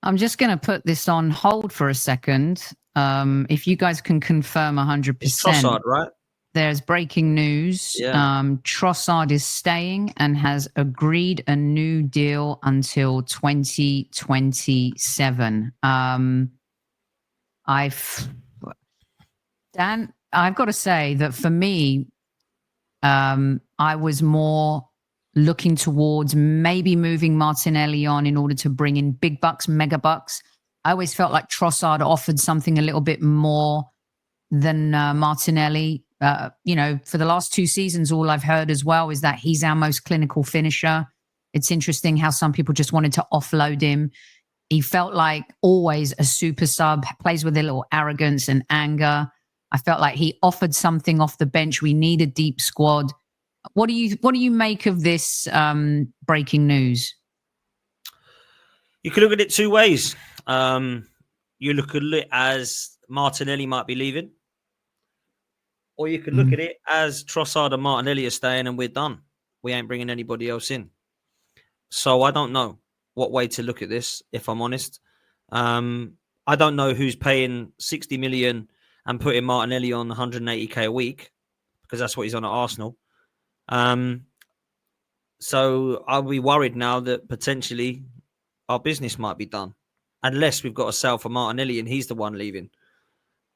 I'm just going to put this on hold for a second. If you guys can confirm 100%. It's Trossard, right? There's breaking news. Yeah. Trossard is staying and has agreed a new deal until 2027. Dan, I've got to say that for me, I was more looking towards maybe moving Martinelli on in order to bring in big bucks, mega bucks. I always felt like Trossard offered something a little bit more than Martinelli. For the last 2 seasons, all I've heard as well is that he's our most clinical finisher. It's interesting how some people just wanted to offload him. He felt like always a super sub, plays with a little arrogance and anger. I felt like he offered something off the bench. We need a deep squad. What do you make of this breaking news? You can look at it 2 ways. You look at it as Martinelli might be leaving, or you can look at it as Trossard and Martinelli are staying and we're done. We ain't bringing anybody else in. So I don't know what way to look at this, if I'm honest. I don't know who's paying 60 million and putting Martinelli on 180k a week, because that's what he's on at Arsenal. So I'll be worried now that potentially our business might be done, unless we've got a sale for Martinelli and he's the one leaving.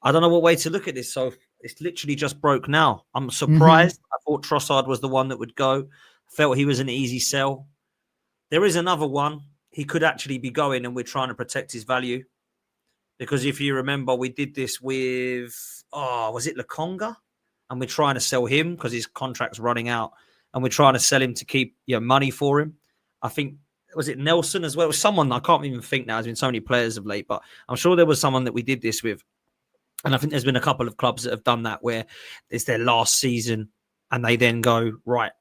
I don't know what way to look at this. So it's literally just broke now. I'm surprised. I thought Trossard was the one that would go. Felt he was an easy sell. There is another one. He could actually be going, and we're trying to protect his value. Because if you remember, we did this with, was it Lokonga? And we're trying to sell him because his contract's running out. And we're trying to sell him to keep money for him. I think, was it Nelson as well? It was someone, I can't even think now. There's been so many players of late, but I'm sure there was someone that we did this with. And I think there's been a couple of clubs that have done that where it's their last season and they then go, right,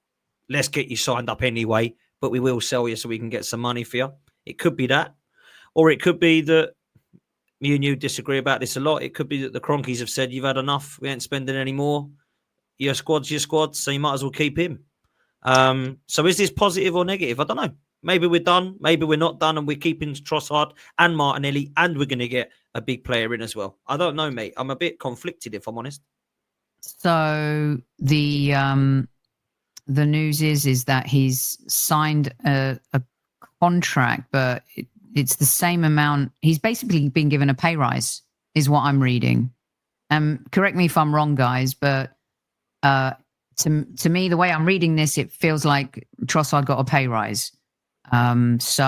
let's get you signed up anyway, but we will sell you so we can get some money for you. It could be that. Or it could be that me and you disagree about this a lot. It could be that the Cronkies have said, you've had enough. We ain't spending any more. Your squad's your squad, so you might as well keep him. So is this positive or negative? I don't know. Maybe we're done. Maybe we're not done and we're keeping Trossard and Martinelli and we're going to get a big player in as well. I don't know, mate. I'm a bit conflicted, if I'm honest. So the news is that he's signed a contract, but it's the same amount. He's basically been given a pay rise, is what I'm reading. Correct me if I'm wrong, guys, but to me, the way I'm reading this, it feels like Trossard got a pay rise. This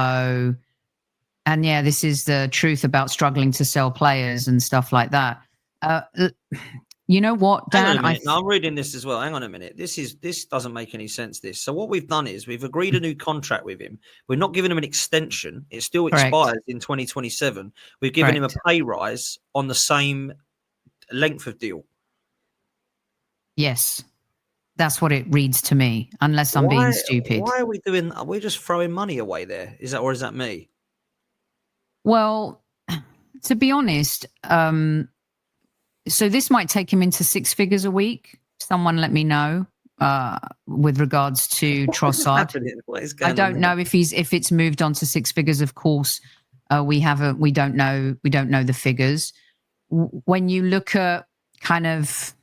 is the truth about struggling to sell players and stuff like that. You know what, Dan? I'm reading this as well. Hang on a minute. This doesn't make any sense. So what we've done is we've agreed a new contract with him. We're not giving him an extension. It still expires in 2027. We've given him a pay rise on the same length of deal. Yes. That's what it reads to me, unless I'm being stupid. Why are we doing? Are we just throwing money away there? Is that me? Well, to be honest, so this might take him into 6 figures a week. Someone let me know with regards to Trossard. I don't know if it's moved on to 6 figures. Of course, we don't know the figures. When you look at kind of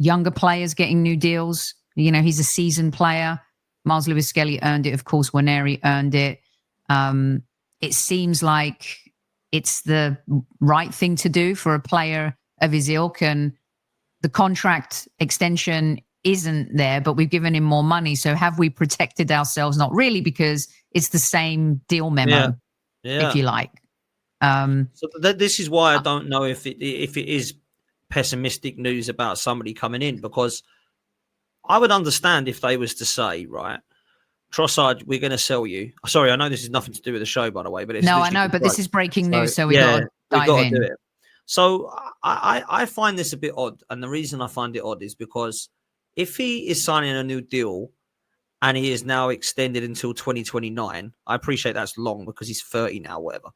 younger players getting new deals, he's a seasoned player. Miles Lewis-Skelly earned it. Of course, Waneri earned it. It seems like it's the right thing to do for a player of his ilk, and the contract extension isn't there, but we've given him more money. So have we protected ourselves? Not really, because it's the same deal memo, if you like. So this is why I don't know if it is pessimistic news about somebody coming in, because I would understand if they was to say, right, Trossard, we're going to sell you. Sorry, I know this has nothing to do with the show, by the way, but it's I know, but this is breaking news, so we've got to dive in. Do it. So I find this a bit odd, and the reason I find it odd is because if he is signing a new deal and he is now extended until 2029, I appreciate that's long because he's 30 now, whatever.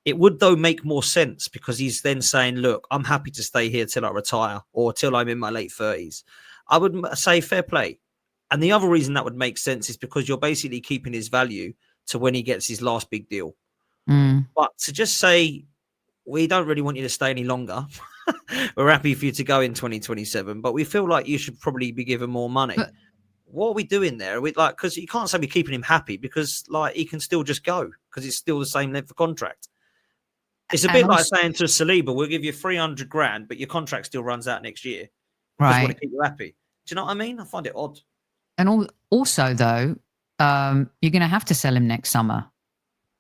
It would, though, make more sense because he's then saying, look, I'm happy to stay here till I retire or till I'm in my late 30s. I would say fair play. And the other reason that would make sense is because you're basically keeping his value to when he gets his last big deal. But to just say, we don't really want you to stay any longer. We're happy for you to go in 2027, but we feel like you should probably be given more money. But What are we doing there? We like, because you can't say we're keeping him happy, because like he can still just go because it's still the same length of contract. It's a bit like saying to Saliba, we'll give you 300 grand, but your contract still runs out next year because we want to keep you happy. Do you know what I mean? I find it odd. And also, though, you're going to have to sell him next summer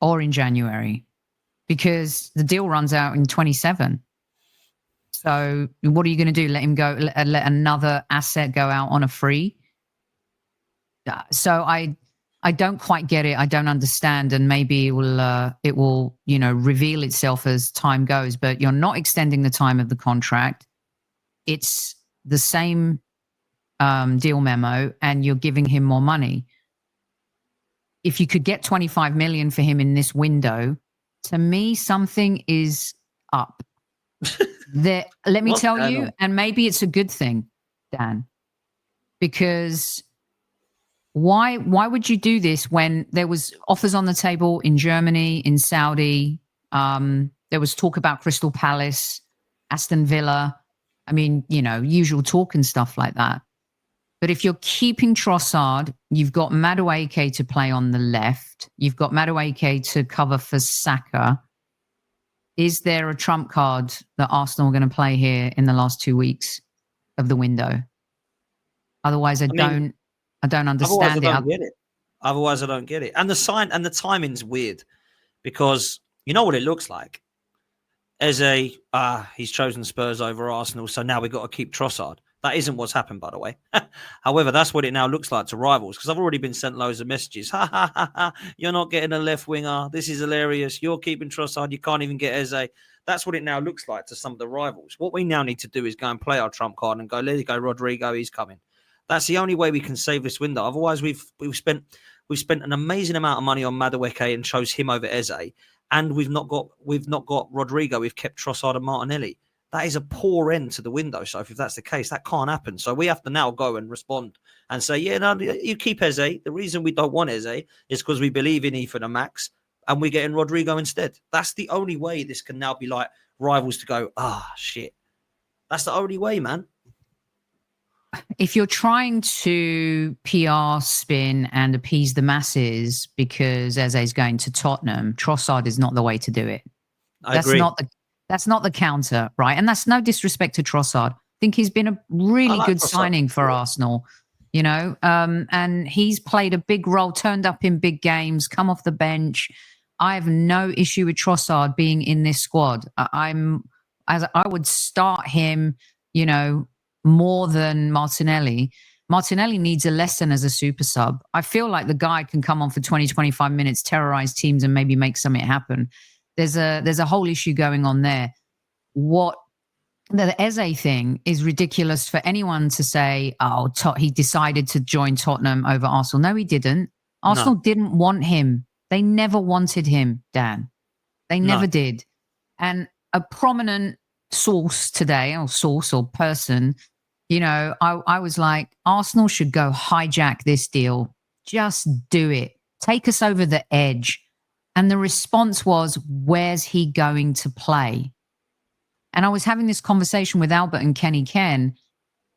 or in January because the deal runs out in 27. So what are you going to do? Let him go? Let another asset go out on a free? So I don't quite get it. I don't understand, and maybe it will reveal itself as time goes. But you're not extending the time of the contract. It's the same deal memo, and you're giving him more money. If you could get 25 million for him in this window, to me, something is up. Let me tell you, and maybe it's a good thing, Dan, because why would you do this when there was offers on the table in Germany, in Saudi? There was talk about Crystal Palace, Aston Villa. I mean, usual talk and stuff like that. But if you're keeping Trossard, you've got Madueke to play on the left. You've got Madueke to cover for Saka. Is there a trump card that Arsenal are going to play here in the last 2 weeks of the window? Otherwise, I don't understand Otherwise, I don't get it. And the timing's weird because you know what it looks like. Eze, he's chosen Spurs over Arsenal, so now we've got to keep Trossard. That isn't what's happened, by the way. However, that's what it now looks like to rivals, because I've already been sent loads of messages. Ha, ha, ha, ha. You're not getting a left winger. This is hilarious. You're keeping Trossard. You can't even get Eze. That's what it now looks like to some of the rivals. What we now need to do is go and play our trump card and go, let it go, Rodrigo, he's coming. That's the only way we can save this window. Otherwise, we've spent an amazing amount of money on Madueke and chose him over Eze, and we've not got Rodrigo. We've kept Trossard and Martinelli. That is a poor end to the window. So if that's the case, that can't happen. So we have to now go and respond and say, yeah, no, you keep Eze. The reason we don't want Eze is because we believe in Ethan and Max, and we're getting Rodrigo instead. That's the only way this can now be like rivals to go, shit. That's the only way, man. If you're trying to PR spin and appease the masses because Eze is going to Tottenham, Trossard is not the way to do it. I agree. That's not the counter, right? And that's no disrespect to Trossard. I think he's been a really good signing for Arsenal, and he's played a big role, turned up in big games, come off the bench. I have no issue with Trossard being in this squad. I would start him, more than Martinelli. Martinelli needs a lesson as a super sub. I feel like the guy can come on for 20, 25 minutes, terrorize teams and maybe make something happen. There's a whole issue going on there. What the Eze thing is ridiculous for anyone to say, he decided to join Tottenham over Arsenal. No, he didn't. Arsenal didn't want him. They never wanted him, Dan. They never did. And a prominent source today, or person, I was like, Arsenal should go hijack this deal. Just do it. Take us over the edge. And the response was, where's he going to play? And I was having this conversation with Albert and Kenny Ken,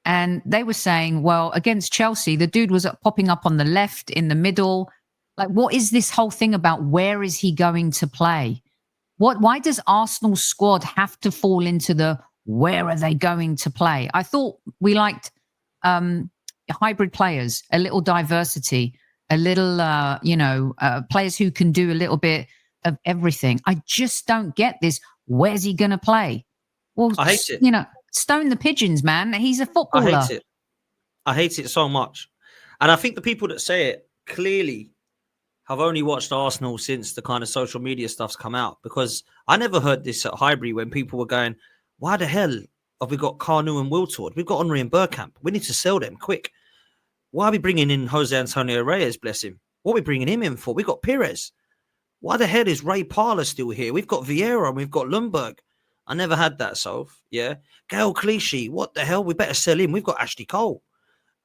and they were saying, well, against Chelsea, the dude was popping up on the left, in the middle. Like, what is this whole thing about where is he going to play? Why does Arsenal's squad have to fall into the where are they going to play? I thought we liked hybrid players, a little diversity, a little, players who can do a little bit of everything. I just don't get this. Where's he going to play? Well, I hate it. Stone the pigeons, man. He's a footballer. I hate it so much. And I think the people that say it clearly have only watched Arsenal since the kind of social media stuff's come out, because I never heard this at Highbury when people were going, why the hell have we got Carnu and Wiltord? We've got Henry and Bergkamp. We need to sell them quick. Why are we bringing in Jose Antonio Reyes, bless him? What are we bringing him in for? We've got Pires. Why the hell is Ray Parler still here? We've got Vieira and we've got Lundberg. I never had that, Soph. Yeah. Gael Clichy, what the hell? We better sell him. We've got Ashley Cole.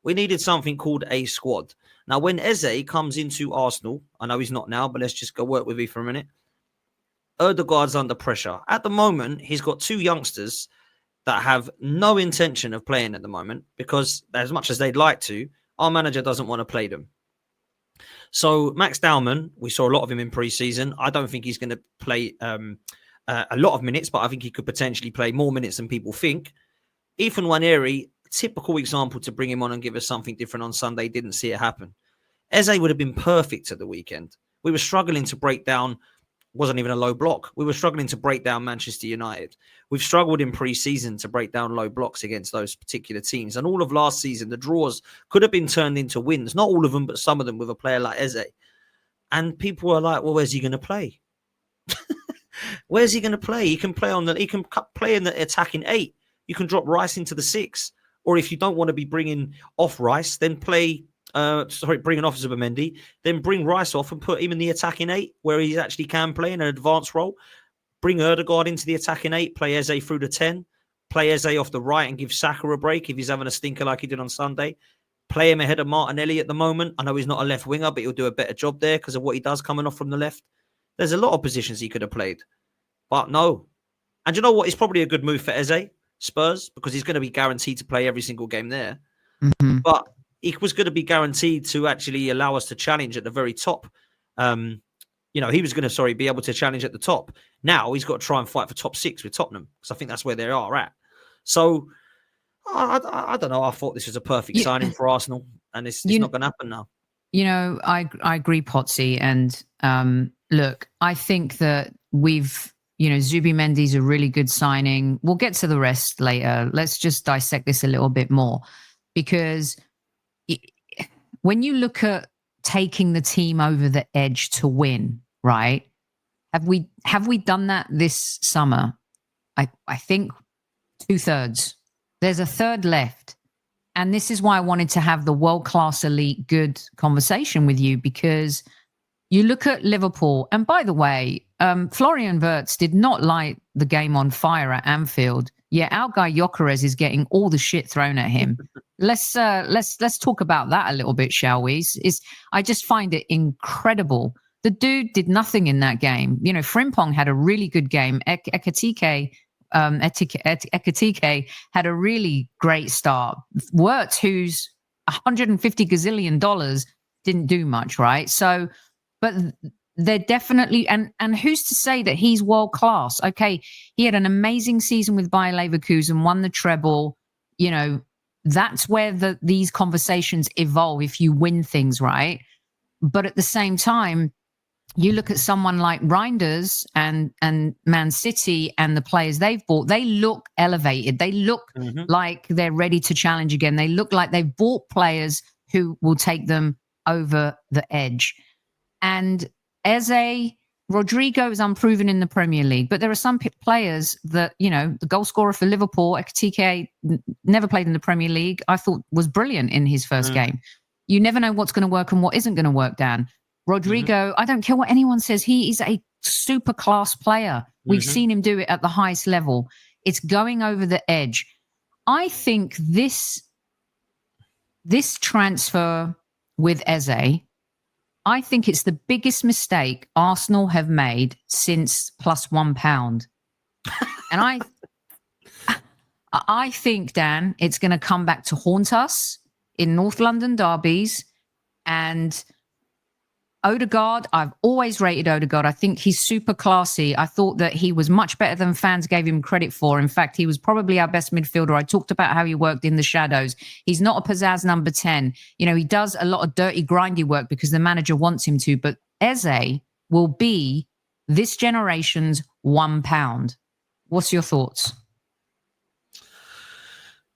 We needed something called a squad. Now, when Eze comes into Arsenal, I know he's not now, but let's just go work with you for a minute. Erdegaard's under pressure. At the moment, he's got two youngsters that have no intention of playing at the moment because as much as they'd like to, our manager doesn't want to play them. So Max Dowman, we saw a lot of him in pre-season. I don't think he's going to play a lot of minutes, but I think he could potentially play more minutes than people think. Ethan Nwaneri, typical example to bring him on and give us something different on Sunday, didn't see it happen. Eze would have been perfect at the weekend. We were struggling to break down, wasn't even a low block. We were struggling to break down Manchester United. We've struggled in pre-season to break down low blocks against those particular teams. And all of last season, the draws could have been turned into wins. Not all of them, but some of them with a player like Eze. And people are like, well, where's he going to play? Where's he going to play? He can play play in the attacking 8. You can drop Rice into the 6. Or if you don't want to be bringing off Rice, then bringing off Zubimendi, then bring Rice off and put him in the attacking 8 where he actually can play in an advanced role. Bring Erdegaard into the attacking 8, play Eze through the 10, play Eze off the right and give Saka a break if he's having a stinker like he did on Sunday. Play him ahead of Martinelli at the moment. I know he's not a left winger, but he'll do a better job there because of what he does coming off from the left. There's a lot of positions he could have played, but no. And you know what? It's probably a good move for Eze, Spurs, because he's going to be guaranteed to play every single game there. Mm-hmm. But he was going to be guaranteed to actually allow us to challenge at the very top. He was going to, be able to challenge at the top. Now he's got to try and fight for top 6 with Tottenham because I think that's where they are at. So I don't know. I thought this was a perfect signing for Arsenal, and it's not going to happen now. I agree, Potsy. And look, I think that Zubimendi's a really good signing. We'll get to the rest later. Let's just dissect this a little bit more because when you look at taking the team over the edge to win, right? Have we done that this summer? I think 2/3. There's a third left. And this is why I wanted to have the world-class elite good conversation with you, because you look at Liverpool, and by the way, Florian Wirtz did not light the game on fire at Anfield. Yeah, our guy Gyökeres is getting all the shit thrown at him. Let's talk about that a little bit, shall we? I just find it incredible. The dude did nothing in that game. Frimpong had a really good game. Ekitike had a really great start. Wirtz, who's $150 gazillion, didn't do much, right? So, but they're definitely, and who's to say that he's world class? Okay, he had an amazing season with Bayer Leverkusen, won the treble. That's where these conversations evolve if you win things, right? But at the same time, you look at someone like Reinders and Man City and the players they've bought, they look elevated. They look like they're ready to challenge again. They look like they've bought players who will take them over the edge. And Eze, Rodrigo is unproven in the Premier League, but there are some players that, the goal scorer for Liverpool, Ekitike, never played in the Premier League, I thought was brilliant in his first game. You never know what's going to work and what isn't going to work, Dan. Rodrigo, I don't care what anyone says, he is a super class player. We've seen him do it at the highest level. It's going over the edge. I think this transfer with Eze, I think it's the biggest mistake Arsenal have made since +£1. And I think, Dan, it's going to come back to haunt us in North London derbies. And Odegaard, I've always rated Odegaard. I think he's super classy. I thought that he was much better than fans gave him credit for. In fact, he was probably our best midfielder. I talked about how he worked in the shadows. He's not a pizzazz number 10. He does a lot of dirty, grindy work because the manager wants him to. But Eze will be this generation's £1. What's your thoughts?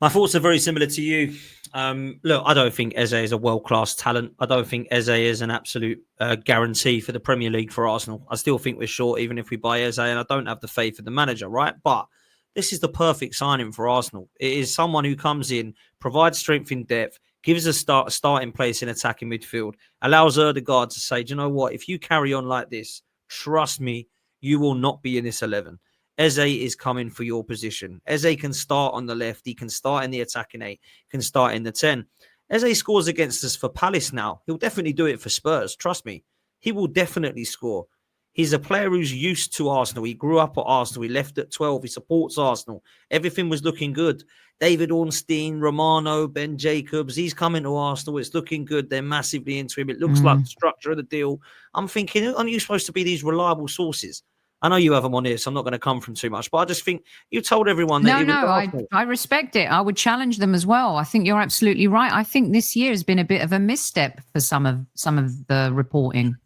My thoughts are very similar to you. Look, I don't think Eze is a world-class talent. I don't think Eze is an absolute guarantee for the Premier League for Arsenal. I still think we're short even if we buy Eze, and I don't have the faith in the manager, right? But this is the perfect signing for Arsenal. It is someone who comes in, provides strength in depth, gives a starting place in attacking midfield, allows Erdegaard to say, do you know what? If you carry on like this, trust me, you will not be in this 11. Eze is coming for your position. Eze can start on the left. He can start in the attacking 8. Can start in the 10. Eze scores against us for Palace now. He'll definitely do it for Spurs. Trust me. He will definitely score. He's a player who's used to Arsenal. He grew up at Arsenal. He left at 12. He supports Arsenal. Everything was looking good. David Ornstein, Romano, Ben Jacobs, he's coming to Arsenal. It's looking good. They're massively into him. It looks like the structure of the deal. I'm thinking, aren't you supposed to be these reliable sources? I know you have them on here, so I'm not going to come from too much. But I just think you told everyone that. I respect it. I would challenge them as well. I think you're absolutely right. I think this year has been a bit of a misstep for some of the reporting.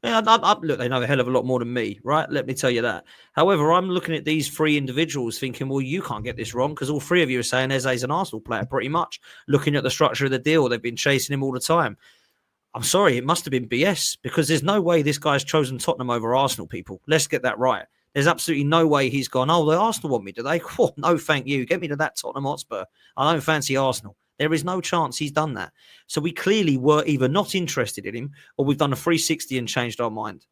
Yeah, look, they know a hell of a lot more than me, right? Let me tell you that. However, I'm looking at these three individuals thinking, well, you can't get this wrong because all three of you are saying Eze's an Arsenal player, pretty much. Looking at the structure of the deal, they've been chasing him all the time. I'm sorry, it must have been BS because there's no way this guy's chosen Tottenham over Arsenal, people. Let's get that right. There's absolutely no way he's gone, oh, the Arsenal want me, do they? Oh, no, thank you. Get me to that Tottenham Hotspur. I don't fancy Arsenal. There is no chance he's done that. So we clearly were either not interested in him or we've done a 360 and changed our mind.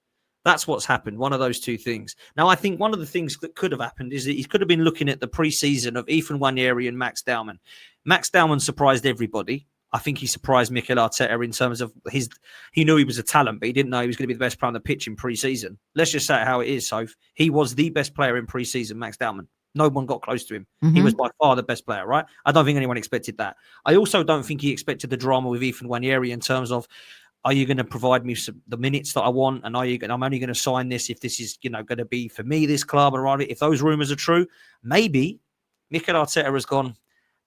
That's what's happened. One of those two things. Now, I think one of the things that could have happened is that he could have been looking at the pre-season of Ethan Nwaneri and Max Dowman. Max Dowman surprised everybody. I think he surprised Mikel Arteta in terms of he knew he was a talent, but he didn't know he was going to be the best player on the pitch in pre-season. Let's just say it how it is, Soph. He was the best player in pre-season, Max Dowman. No one got close to him. He was by far the best player, right? I don't think anyone expected that. I also don't think he expected the drama with Ethan Nwaneri in terms of, are you going to provide me the minutes that I want? And I'm only going to sign this if this is, going to be for me, this club. And if those rumours are true, maybe Mikel Arteta has gone,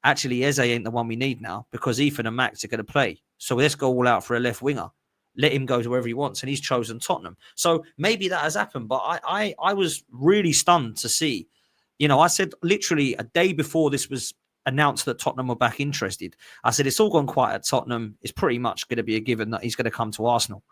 actually, Eze ain't the one we need now because Ethan and Max are going to play. So let's go all out for a left winger. Let him go to wherever he wants. And he's chosen Tottenham. So maybe that has happened. But I was really stunned to see. I said literally a day before this was announced that Tottenham were back interested. I said, it's all gone quiet at Tottenham. It's pretty much going to be a given that he's going to come to Arsenal.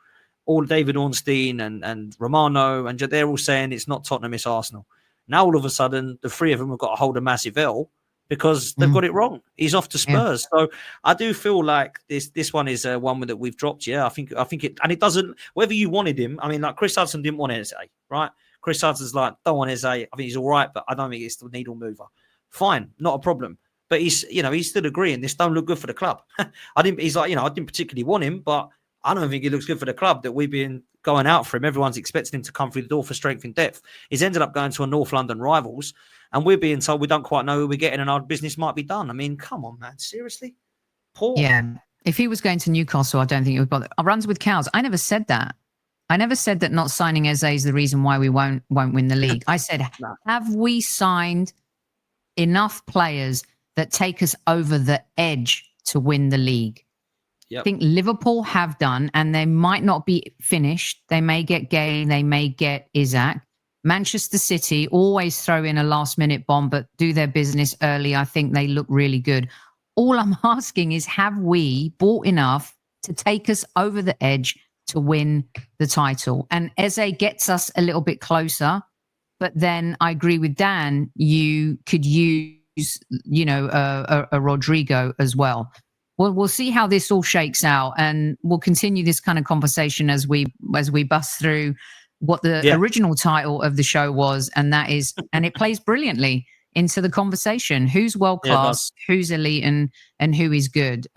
All David Ornstein and Romano, and they're all saying it's not Tottenham, it's Arsenal. Now, all of a sudden, the three of them have got to hold a massive L because they've got it wrong. He's off to Spurs. Yeah. So I do feel like this one is one that we've dropped. Yeah, I think it, and it doesn't, whether you wanted him, I mean, like Chris Hudson didn't want Eze, right? Chris Hudson's like, don't want Eze. I think he's all right, but I don't think it's the needle mover. Fine, not a problem. But he's still agreeing this don't look good for the club. He's like, I didn't particularly want him, but I don't think it looks good for the club that we've been going out for him. Everyone's expecting him to come through the door for strength and depth. He's ended up going to a North London rivals, and we're being told we don't quite know who we're getting and our business might be done. I mean, come on, man. Seriously? Poor. Yeah. If he was going to Newcastle, I don't think it would bother. Runs with cows. I never said that. I never said that not signing Eze is the reason why we won't win the league. I said, have we signed enough players that take us over the edge to win the league? Yep. I think Liverpool have done, and they might not be finished. They may get Gay, they may get Isaac. Manchester City always throw in a last-minute bomb, but do their business early. I think they look really good. All I'm asking is, have we bought enough to take us over the edge to win the title? And Eze gets us a little bit closer, but then I agree with Dan. You could use, a Rodrigo as well. We'll see how this all shakes out, and we'll continue this kind of conversation as we bust through what the original title of the show was, and that is, and it plays brilliantly into the conversation: who's world class, who's elite, and who is good.